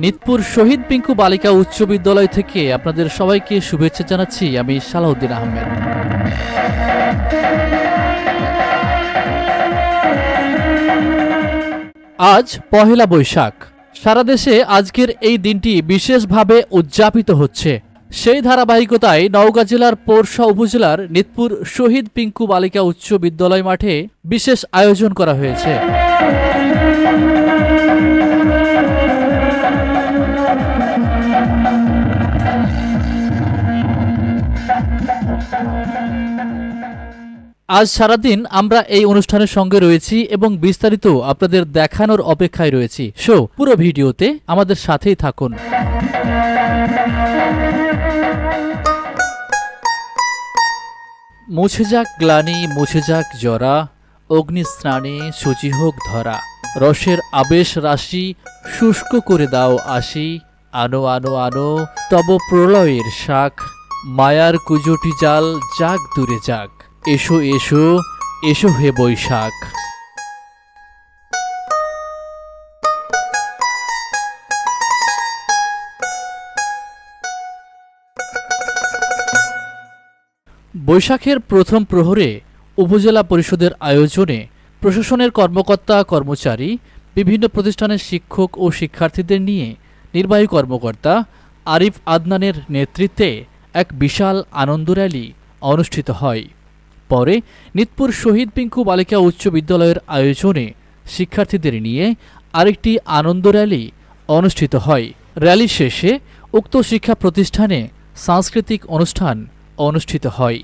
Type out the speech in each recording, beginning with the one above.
নিতপুর শহীদ পিঙ্কু বালিকা উচ্চ বিদ্যালয় থেকে আপনাদের সবাইকে শুভেচ্ছা জানাচ্ছি আমি সালাউদ্দিন আহমেদ। আজ পহেলা বৈশাখ। সারা দেশে আজকের এই দিনটি বিশেষভাবে উদযাপিত হচ্ছে। সেই ধারাবাহিকতায় নওগাঁ জেলার পোরশা উপজেলার নিতপুর শহীদ পিঙ্কু বালিকা উচ্চ বিদ্যালয় মাঠে বিশেষ আয়োজন করা হয়েছে। আজ সারাদিন আমরা এই অনুষ্ঠানের সঙ্গে রয়েছি এবং বিস্তারিত আপনাদের দেখানোর অপেক্ষায় রয়েছি। সো পুরো ভিডিওতে আমাদের সাথেই থাকুন। মুছে যাক গ্লানি, মুছে যাক জরা, অগ্নিস্নানে শুচি হোক ধরা, রসের আবেশ রাশি শুষ্ক করে দাও আসি, আনো আনো আনো তব প্রলয়ের শাখ, মায়ার কুজটি জাল যাক দূরে যাক, এসো এসো এসো হে বৈশাখ। বৈশাখের প্রথম প্রহরে উপজেলা পরিষদের আয়োজনে প্রশাসনের কর্মকর্তা কর্মচারী, বিভিন্ন প্রতিষ্ঠানের শিক্ষক ও শিক্ষার্থীদের নিয়ে নির্বাহী কর্মকর্তা আরিফ আদনানের নেতৃত্বে এক বিশাল আনন্দ র্যালি অনুষ্ঠিত হয়। পরে নিতপুর শহীদ পিঙ্কু বালিকা উচ্চ বিদ্যালয়ের আয়োজনে শিক্ষার্থীদের নিয়ে আরেকটি আনন্দ র্যালি অনুষ্ঠিত হয়। র্যালি শেষে উক্ত শিক্ষা প্রতিষ্ঠানে সাংস্কৃতিক অনুষ্ঠান অনুষ্ঠিত হয়।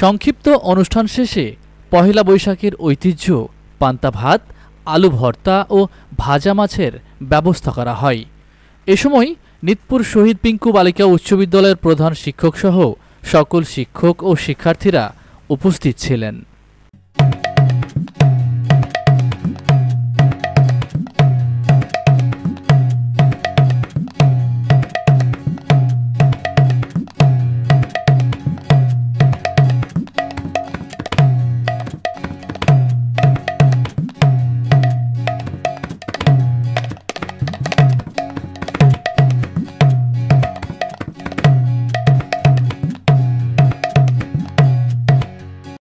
সংক্ষিপ্ত অনুষ্ঠান শেষে পহেলা বৈশাখের ঐতিহ্য পান্তা ভাত, আলু ভর্তা ও ভাজা মাছের ব্যবস্থা করা হয়। এ সময় নিতপুর শহীদ পিঙ্কু বালিকা উচ্চ বিদ্যালয়ের প্রধান শিক্ষক সহ সকল শিক্ষক ও শিক্ষার্থীরা উপস্থিত ছিলেন।